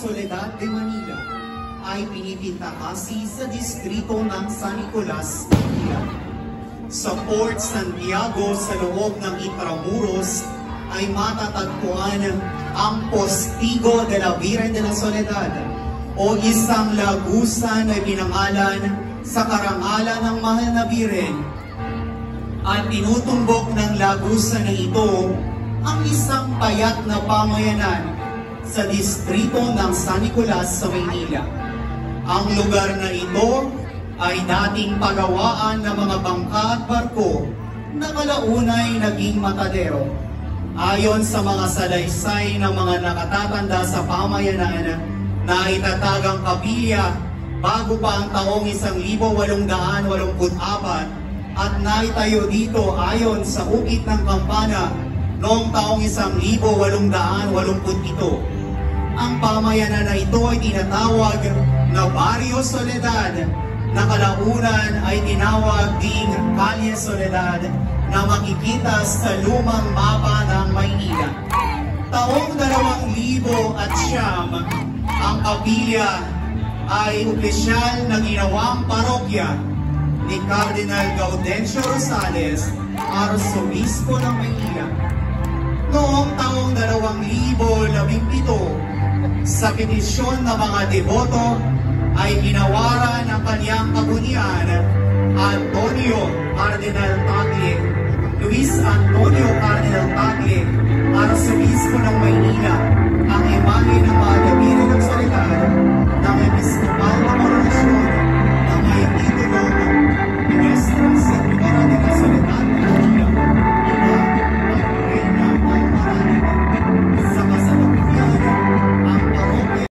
Soledad de Manila ay pinipintakasi sa distrito ng San Nicolas, Manila. Sa Port Santiago sa loob ng Intramuros ay matatagpuan ang Postigo de la Virgen de la Soledad o isang lagusan na pinangalan sa karangalan ng mahal na Birhen. At tinutumbok ng lagusan na ito ang isang payat na pamayanan sa distrito ng San Nicolas sa Maynila. Ang lugar na ito ay dating pagawaan ng mga bangka at barko na kalaunay naging matadero. Ayon sa mga salaysay ng mga nakatatanda sa pamayanan na itatagang kapilya bago pa ang taong 1884 at naitayo dito ayon sa ukit ng Kampana noong taong 1887. Ang pamayanan na ito ay tinatawag na Barrio Soledad, na kalaunan ay tinawag ding Calle Soledad na makikita sa lumang mapa ng Maynila. Taong 2009, ang kapilya ay opisyal na ginawang parokya ni Cardinal Gaudencio Rosales, Arsobispo ng Maynila. Noong taong 2017, sa petisyon ng mga deboto, ay ginawaran ang kanyang kabunian, Antonio Cardinal Tagle, Luis Antonio Cardinal Tagle, Arsobispo ng Maynila, ang imahe ng mga Virgen